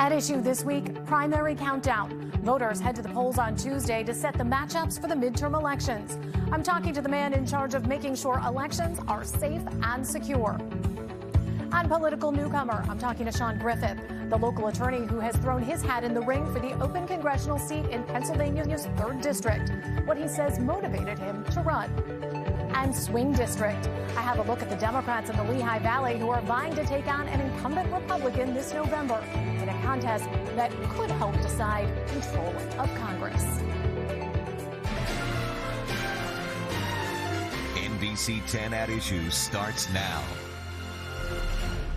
At issue this week, primary countdown. Voters head to the polls on Tuesday to set the matchups for the midterm elections. I'm talking to the man in charge of making sure elections are safe and secure. On political newcomer, I'm talking to Shaun Griffith, the local attorney who has thrown his hat in the ring for the open congressional seat in Pennsylvania's 3rd District, what he says motivated him to run. And swing district. I have a look at the Democrats in the Lehigh Valley who are vying to take on an incumbent Republican this November in a contest that could help decide control of Congress. NBC10 at Issue starts now.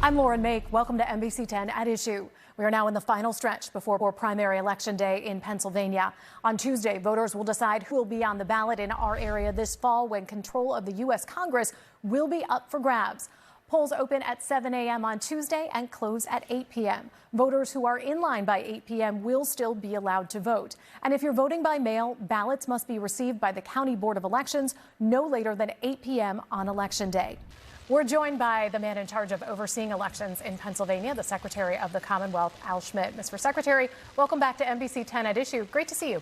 I'm Mayk. Welcome to NBC10 at Issue. We are now in the final stretch before primary election day in Pennsylvania. On Tuesday, voters will decide who will be on the ballot in our area this fall when control of the U.S. Congress will be up for grabs. Polls open at 7 a.m. on Tuesday and close at 8 p.m. Voters who are in line by 8 p.m. will still be allowed to vote. And if you're voting by mail, ballots must be received by the County Board of Elections no later than 8 p.m. on Election Day. We're joined by the man in charge of overseeing elections in Pennsylvania, the Secretary of the Commonwealth, Schmidt. Mr. Secretary, welcome back to NBC10 at Issue. Great to see you.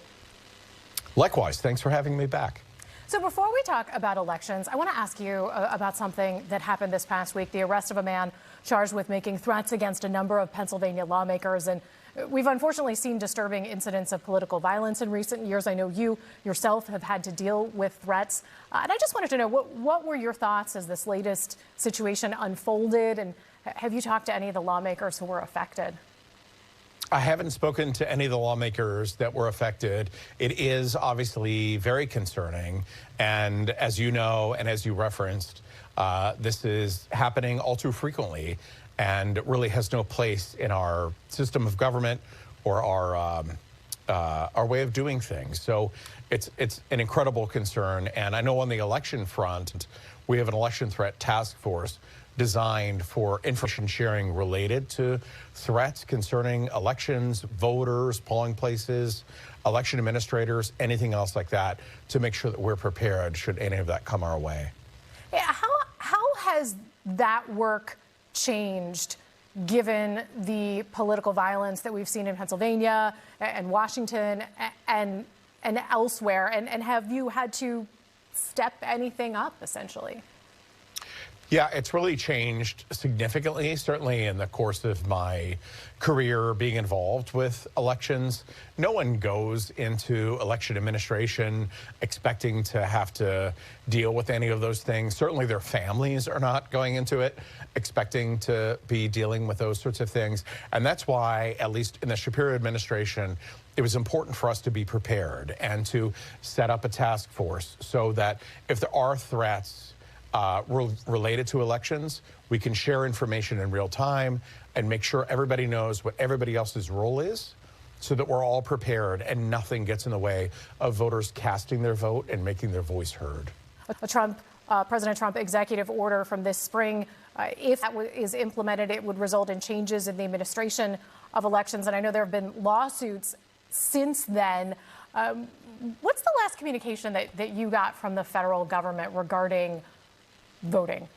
Likewise. Thanks for having me back. So before we talk about elections, I want to ask you about something that happened this past week, the arrest of a man charged with making threats against a number of Pennsylvania lawmakers. And we've unfortunately seen disturbing incidents of political violence in recent years. I know you yourself have had to deal with threats. And I just wanted to know, what were your thoughts as this latest situation unfolded? And have you talked to any of the lawmakers who were affected? I haven't spoken to any of the lawmakers that were affected. It is obviously very concerning. And as you know, and as you referenced, this is happening all too frequently and really has no place in our system of government or our way of doing things. So it's an incredible concern. And I know on the election front, we have an election threat task force designed for information sharing related to threats concerning elections, voters, polling places, election administrators, anything else like that, to make sure that we're prepared should any of that come our way. Yeah, how has that work changed given the political violence that we've seen in Pennsylvania and Washington and elsewhere? And have you had to step anything up, essentially? Yeah, it's really changed significantly, certainly in the course of my career being involved with elections. No one goes into election administration expecting to have to deal with any of those things. Certainly their families are not going into it expecting to be dealing with those sorts of things. And that's why, at least in the Shapiro administration, it was important for us to be prepared and to set up a task force so that if there are threats related to elections, we can share information in real time and make sure everybody knows what everybody else's role is so that we're all prepared and nothing gets in the way of voters casting their vote and making their voice heard. President Trump executive order from this spring, if that is implemented, it would result in changes in the administration of elections. And I know there have been lawsuits since then. What's the last communication that you got from the federal government regarding voting?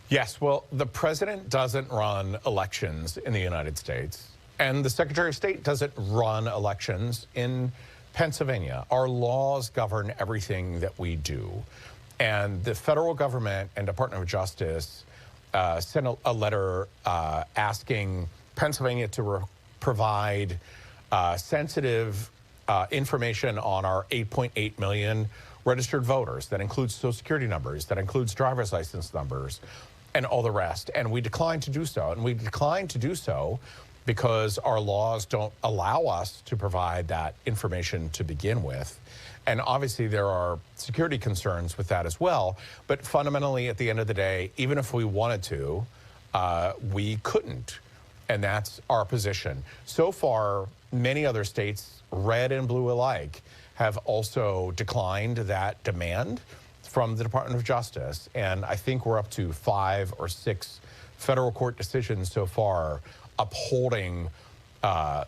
Yes, well, the president doesn't run elections in the United States, and the Secretary of State doesn't run elections in Pennsylvania. Our laws govern everything that we do, and the federal government and Department of Justice sent a letter asking Pennsylvania to provide sensitive information on our 8.8 million registered voters. That includes Social Security numbers, that includes driver's license numbers, and all the rest. And we declined to do so. And we declined to do so because our laws don't allow us to provide that information to begin with. And obviously there are security concerns with that as well. But fundamentally, at the end of the day, even if we wanted to, we couldn't. And that's our position. So far, many other states, red and blue alike, have also declined that demand from the Department of Justice. And I think we're up to 5 or 6 federal court decisions so far upholding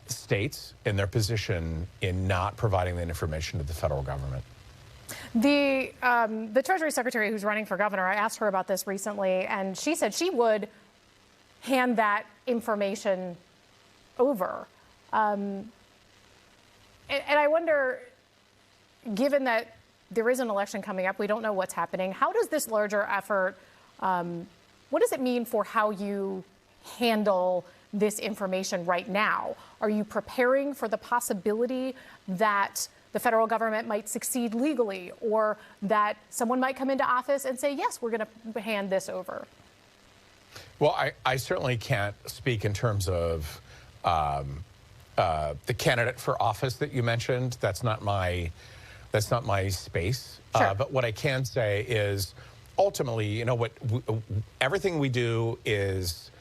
states in their position in not providing that information to the federal government. The Treasury Secretary who's running for governor, I asked her about this recently, and she said she would hand that information over. And I wonder, given that there is an election coming up, we don't know what's happening, how does this larger effort, what does it mean for how you handle this information right now? Are you preparing for the possibility that the federal government might succeed legally, or that someone might come into office and say, yes, we're going to hand this over? Well, I certainly can't speak in terms of the candidate for office that you mentioned. That's not my space. Sure. But what I can say is, ultimately, you know, everything we do is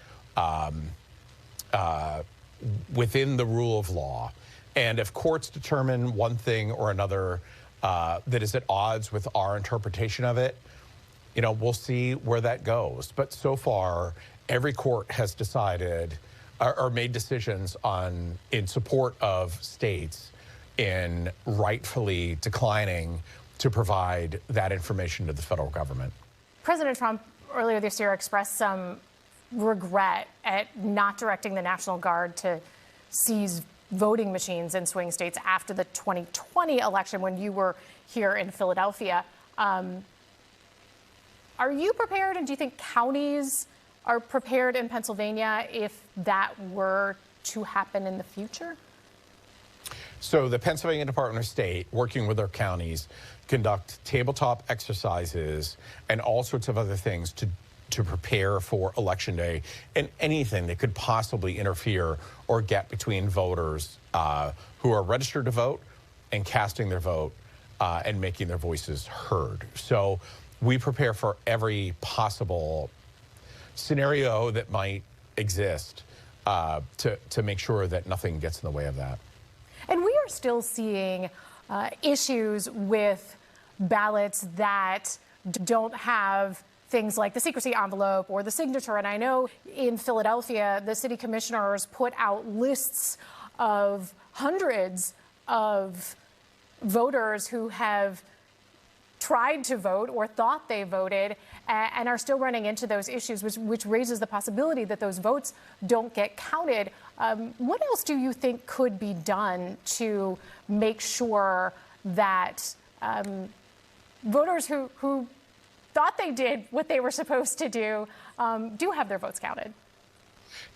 within the rule of law. And if courts determine one thing or another that is at odds with our interpretation of it, you know, we'll see where that goes. But so far, every court has decided or made decisions in support of states in rightfully declining to provide that information to the federal government. President Trump earlier this year expressed some regret at not directing the National Guard to seize voting machines in swing states after the 2020 election when you were here in Philadelphia. Are you prepared, and do you think counties are prepared in Pennsylvania if that were to happen in the future? So the Pennsylvania Department of State, working with their counties, conduct tabletop exercises and all sorts of other things to prepare for Election Day and anything that could possibly interfere or get between voters who are registered to vote and casting their vote and making their voices heard. So we prepare for every possible scenario that might exist to make sure that nothing gets in the way of that. And we are still seeing issues with ballots that don't have things like the secrecy envelope or the signature. And I know in Philadelphia, the city commissioners put out lists of hundreds of voters who have tried to vote or thought they voted and are still running into those issues, which raises the possibility that those votes don't get counted. What else do you think could be done to make sure that voters who thought they did what they were supposed to do have their votes counted?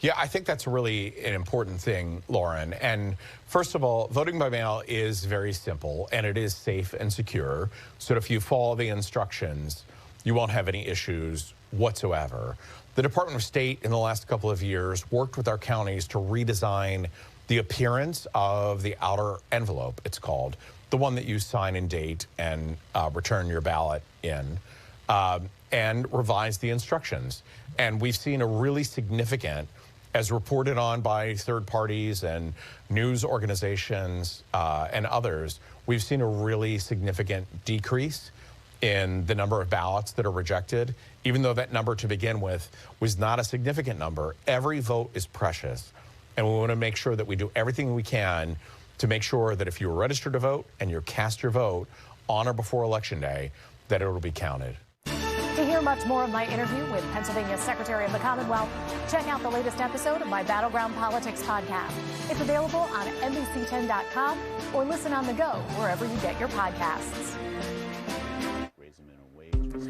Yeah, I think that's really an important thing, Lauren. And first of all, voting by mail is very simple, and it is safe and secure. So if you follow the instructions, you won't have any issues whatsoever. The Department of State in the last couple of years worked with our counties to redesign the appearance of the outer envelope, it's called, the one that you sign and date and return your ballot in, and revise the instructions. And we've seen a really significant, as reported on by third parties and news organizations and others, we've seen a really significant decrease in the number of ballots that are rejected, even though that number to begin with was not a significant number. Every vote is precious, and we want to make sure that we do everything we can to make sure that if you're registered to vote and you cast your vote on or before Election Day, that it will be counted. To hear much more of my interview with Pennsylvania's Secretary of the Commonwealth, check out the latest episode of my Battleground Politics podcast. It's available on NBC10.com or listen on the go wherever you get your podcasts.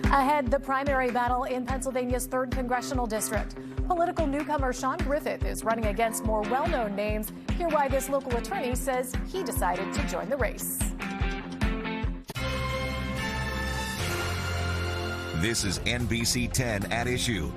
Ahead, the primary battle in Pennsylvania's 3rd Congressional District. Political newcomer Shaun Griffith is running against more well-known names. Hear why this local attorney says he decided to join the race. This is NBC10 at Issue.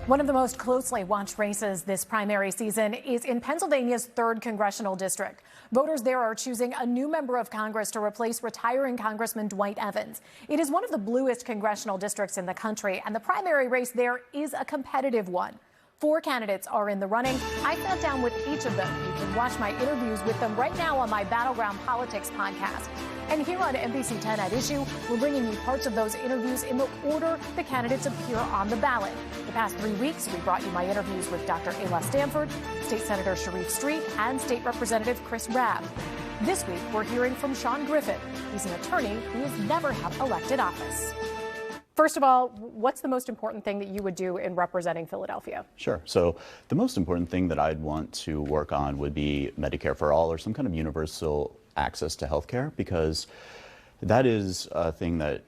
One of the most closely watched races this primary season is in Pennsylvania's 3rd Congressional District. Voters there are choosing a new member of Congress to replace retiring Congressman Dwight Evans. It is one of the bluest congressional districts in the country, and the primary race there is a competitive one. 4 candidates are in the running. I sat down with each of them. You can watch my interviews with them right now on my Battleground Politics podcast. And here on NBC10 at Issue, we're bringing you parts of those interviews in the order the candidates appear on the ballot. The past 3 weeks, we brought you my interviews with Dr. Ayla Stanford, State Senator Sharif Street, and State Representative Chris Rabb. This week, we're hearing from Shaun Griffith. He's an attorney who has never held elected office. First of all, what's the most important thing that you would do in representing Philadelphia? Sure. So the most important thing that I'd want to work on would be Medicare for all, or some kind of universal access to health care, because that is a thing that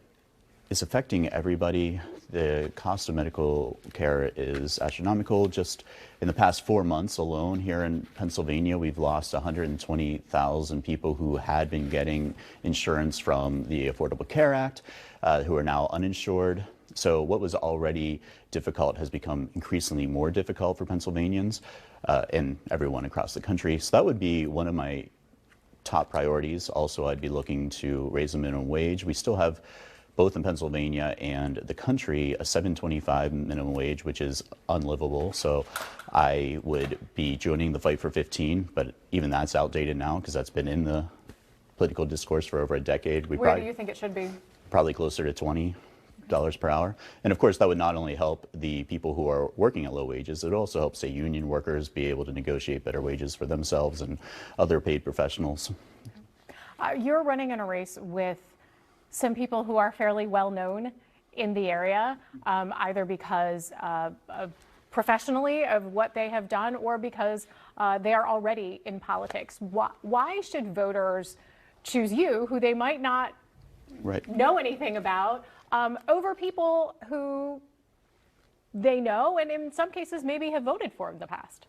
is affecting everybody. The cost of medical care is astronomical. Just in the past 4 months alone here in Pennsylvania, we've lost 120,000 people who had been getting insurance from the Affordable Care Act, who are now uninsured. So what was already difficult has become increasingly more difficult for Pennsylvanians and everyone across the country. So that would be one of my top priorities. Also, I'd be looking to raise the minimum wage. We still have, both in Pennsylvania and the country, a $7.25 minimum wage, which is unlivable. So I would be joining the fight for 15, but even that's outdated now because that's been in the political discourse for over a decade. Where do you think it should be? Probably closer to $20 per hour. And of course, that would not only help the people who are working at low wages, it would also help, say, union workers be able to negotiate better wages for themselves and other paid professionals. You're running in a race with some people who are fairly well known in the area, either because professionally of what they have done or because they are already in politics. Why should voters choose you, who they might not know anything about, over people who they know and in some cases maybe have voted for in the past?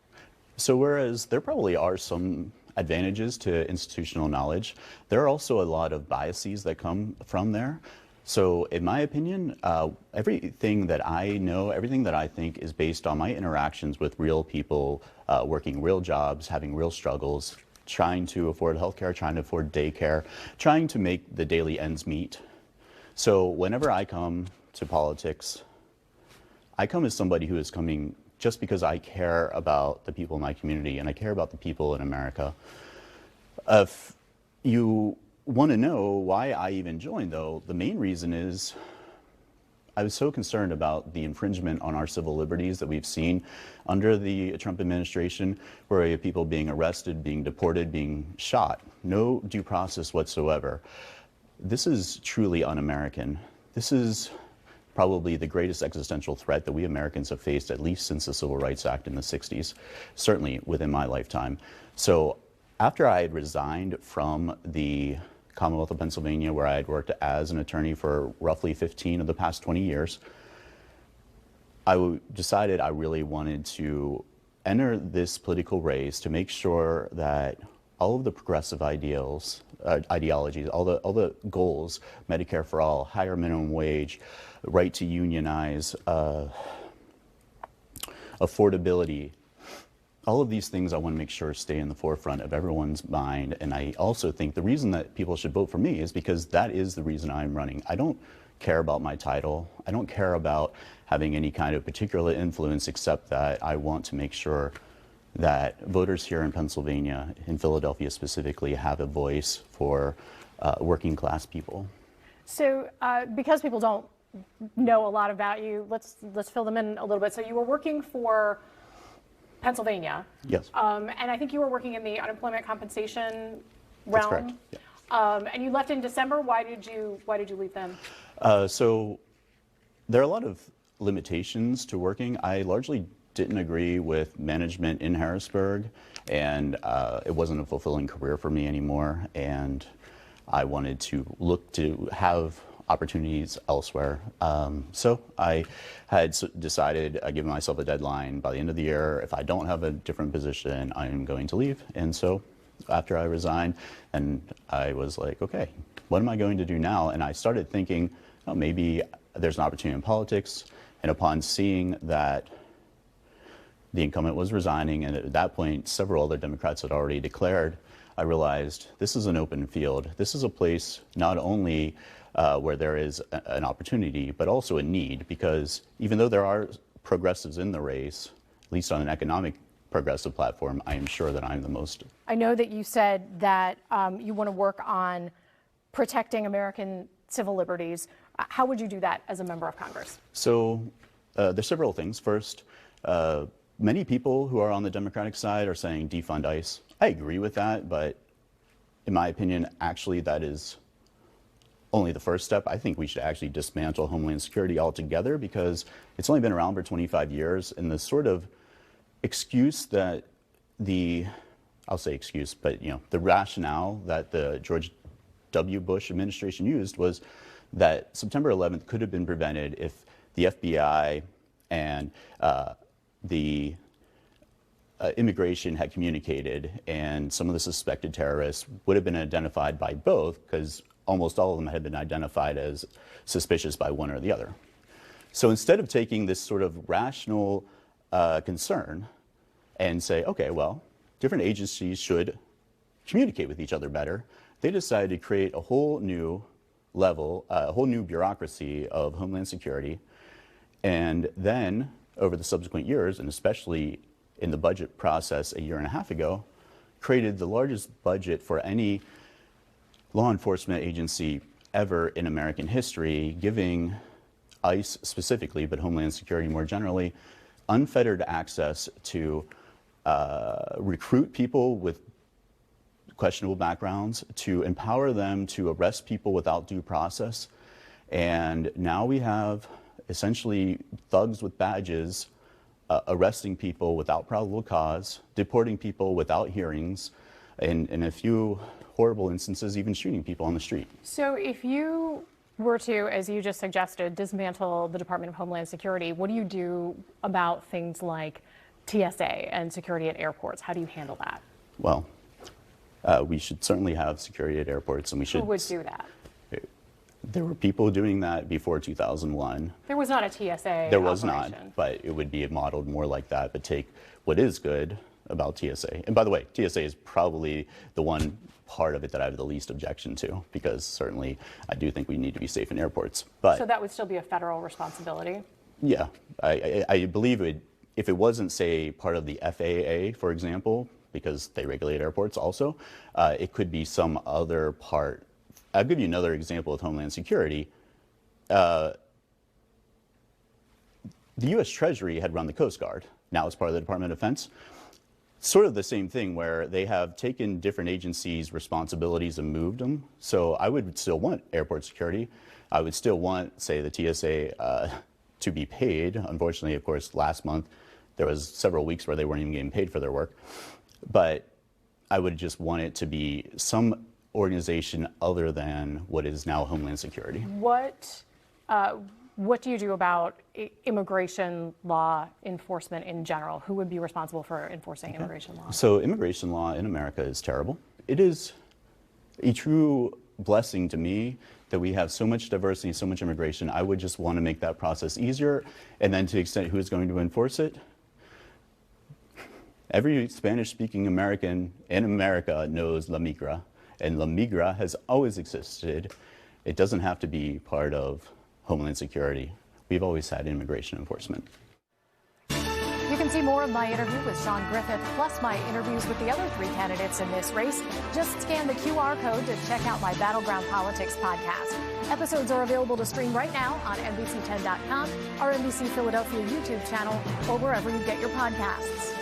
So whereas there probably are some advantages to institutional knowledge, there are also a lot of biases that come from there. So in my opinion, everything that I know, everything that I think is based on my interactions with real people, working real jobs, having real struggles, trying to afford healthcare, trying to afford daycare, trying to make the daily ends meet. So whenever I come to politics, I come as somebody who is coming just because I care about the people in my community and I care about the people in America. If you want to know why I even joined, though, the main reason is I was so concerned about the infringement on our civil liberties that we've seen under the Trump administration, where we have people being arrested, being deported, being shot. No due process whatsoever. This is truly un-American. This is probably the greatest existential threat that we Americans have faced, at least since the Civil Rights Act in the 60s, certainly within my lifetime. So after I had resigned from the Commonwealth of Pennsylvania, where I had worked as an attorney for roughly 15 of the past 20 years, I decided I really wanted to enter this political race to make sure that all of the progressive ideologies, all the goals, Medicare for all, higher minimum wage, right to unionize, affordability, all of these things I want to make sure stay in the forefront of everyone's mind. And I also think the reason that people should vote for me is because that is the reason I'm running. I don't care about my title. I don't care about having any kind of particular influence, except that I want to make sure that voters here in Pennsylvania, in Philadelphia specifically, have a voice for working class people. So because people don't know a lot about you, let's fill them in a little bit. So you were working for Pennsylvania. Yes. And I think you were working in the unemployment compensation realm. That's correct. Yeah. And you left in December. Why did you leave then? So there are a lot of limitations to working. I largely didn't agree with management in Harrisburg, and it wasn't a fulfilling career for me anymore. And I wanted to look to have opportunities elsewhere. So I had decided, given myself a deadline by the end of the year, if I don't have a different position, I'm going to leave. And so after I resigned, and I was like, okay, what am I going to do now? And I started thinking, oh, maybe there's an opportunity in politics. And upon seeing that the incumbent was resigning, and at that point, several other Democrats had already declared, I realized this is an open field. This is a place not only where there is an opportunity, but also a need, because even though there are progressives in the race, at least on an economic progressive platform, I am sure that I'm the most. I know that you said that you want to work on protecting American civil liberties. How would you do that as a member of Congress? So there's several things. First, many people who are on the Democratic side are saying defund ICE. I agree with that, but in my opinion, actually that is only the first step. I think we should actually dismantle Homeland Security altogether because it's only been around for 25 years, and the sort of excuse that I'll say excuse, but the rationale that the George W. Bush administration used was that September 11th could have been prevented if the FBI and the immigration had communicated, and some of the suspected terrorists would have been identified by both, because almost all of them had been identified as suspicious by one or the other. So instead of taking this sort of rational concern and say, okay, well, different agencies should communicate with each other better, they decided to create a whole new level, a whole new bureaucracy of Homeland Security. And then over the subsequent years, and especially in the budget process a year and a half ago, created the largest budget for any law enforcement agency ever in American history, giving ICE specifically, but Homeland Security more generally, unfettered access to recruit people with questionable backgrounds, to empower them to arrest people without due process. And now we have essentially thugs with badges arresting people without probable cause, deporting people without hearings, and in a few horrible instances, even shooting people on the street. So if you were to, as you just suggested, dismantle the Department of Homeland Security, what do you do about things like TSA and security at airports? How do you handle that? Well, we should certainly have security at airports, and we should. Who would do that? There were people doing that before 2001. There was not a TSA There was operation. not, but it would be modeled more like that, but take what is good about TSA. And by the way, TSA is probably the one part of it that I have the least objection to, because certainly I do think we need to be safe in airports. But So that would still be a federal responsibility? Yeah, I believe if it wasn't, say, part of the FAA, for example, because they regulate airports also, it could be some other part. I'll give you another example of Homeland Security. The U.S. Treasury had run the Coast Guard. Now it's part of the Department of Defense. Sort of the same thing, where they have taken different agencies' responsibilities and moved them. So I would still want airport security. I would still want, say, the TSA to be paid. Unfortunately, of course, last month there was several weeks where they weren't even getting paid for their work. But I would just want it to be some organization other than what is now Homeland Security. What do you do about immigration law enforcement in general? Who would be responsible for enforcing immigration law? So immigration law in America is terrible. It is a true blessing to me that we have so much diversity, so much immigration. I would just want to make that process easier, and then to the extent who is going to enforce it, every Spanish-speaking American in America knows La Migra, and La Migra has always existed. It doesn't have to be part of Homeland Security. We've always had immigration enforcement. You can see more of my interview with Shaun Griffith, plus my interviews with the other three candidates in this race. Just scan the QR code to check out my Battleground Politics podcast. Episodes are available to stream right now on NBC10.com, our NBC Philadelphia YouTube channel, or wherever you get your podcasts.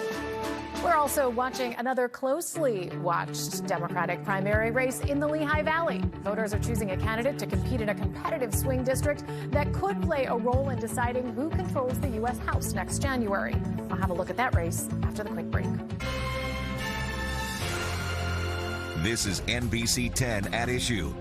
We're also watching another closely watched Democratic primary race in the Lehigh Valley. Voters are choosing a candidate to compete in a competitive swing district that could play a role in deciding who controls the U.S. House next January. I'll have a look at that race after the quick break. This is NBC 10 at Issue.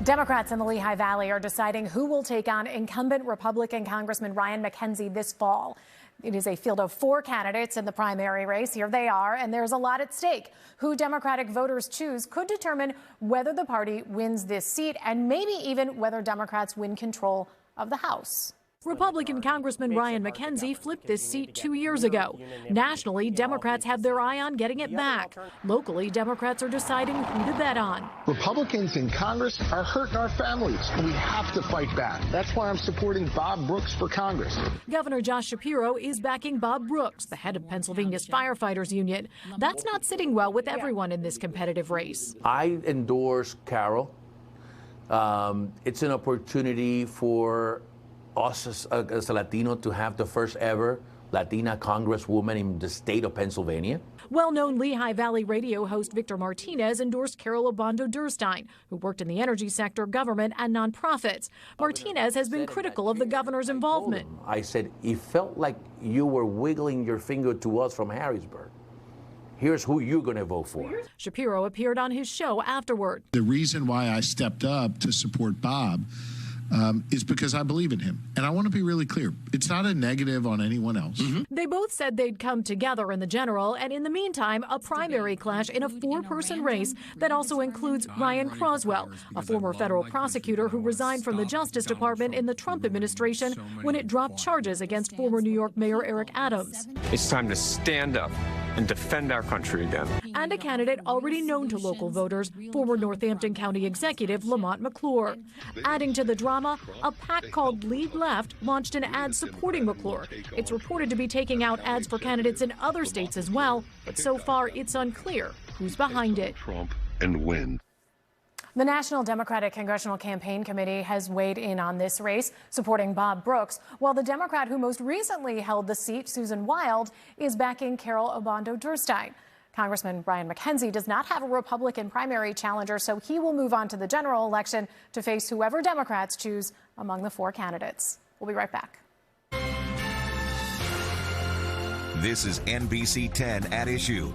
Democrats in the Lehigh Valley are deciding who will take on incumbent Republican Congressman Ryan McKenzie this fall. It is a field of 4 candidates in the primary race. Here they are, and there's a lot at stake. Who Democratic voters choose could determine whether the party wins this seat and maybe even whether Democrats win control of the House. Republican Congressman Ryan McKenzie flipped this seat 2 years ago. Nationally, Democrats have their eye on getting it back. Locally, Democrats are deciding who to bet on. Republicans in Congress are hurting our families, and we have to fight back. That's why I'm supporting Bob Brooks for Congress. Governor Josh Shapiro is backing Bob Brooks, the head of Pennsylvania's firefighters union. That's not sitting well with everyone in this competitive race. I endorse Carol. It's an opportunity for us as a Latino to have the first ever Latina congresswoman in the state of Pennsylvania. Well-known Lehigh Valley radio host Victor Martinez endorsed Carol Obando-Durstein, who worked in the energy sector, government, and nonprofits. Martinez has been critical of the governor's involvement. I said, it felt like you were wiggling your finger to us from Harrisburg. Here's who you're going to vote for. Shapiro appeared on his show afterward. The reason why I stepped up to support Bob is because I believe in him. And I want to be really clear. It's not a negative on anyone else. They both said they'd come together in the general, and in the meantime, a primary clash in a four-person race that also includes Ryan Croswell, a former federal prosecutor who resigned from the Justice Department in the Trump administration when it dropped charges against former New York Mayor Eric Adams. It's time to stand up and defend our country again. And a candidate already known to local voters, former Northampton County Executive Lamont McClure. Adding to the drama, a PAC called Lead Left launched an ad supporting McClure. It's reported to be taking out ads for candidates in other states as well, but so far it's unclear who's behind it. Trump and win. The National Democratic Congressional Campaign Committee has weighed in on this race, supporting Bob Brooks, while the Democrat who most recently held the seat, Susan Wild, is backing Carol Obando-Durstein. Congressman Brian McKenzie does not have a Republican primary challenger, so he will move on to the general election to face whoever Democrats choose among the four candidates. We'll be right back. This is NBC10 at Issue.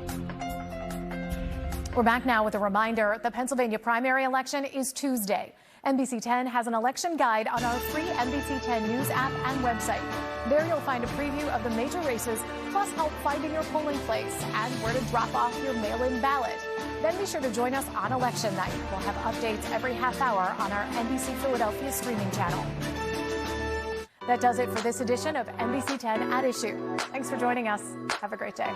We're back now with a reminder. The Pennsylvania primary election is Tuesday. NBC10 has an election guide on our free NBC10 News app and website. There you'll find a preview of the major races, plus help finding your polling place and where to drop off your mail-in ballot. Then be sure to join us on election night. We'll have updates every half hour on our NBC Philadelphia streaming channel. That does it for this edition of NBC10 at Issue. Thanks for joining us. Have a great day.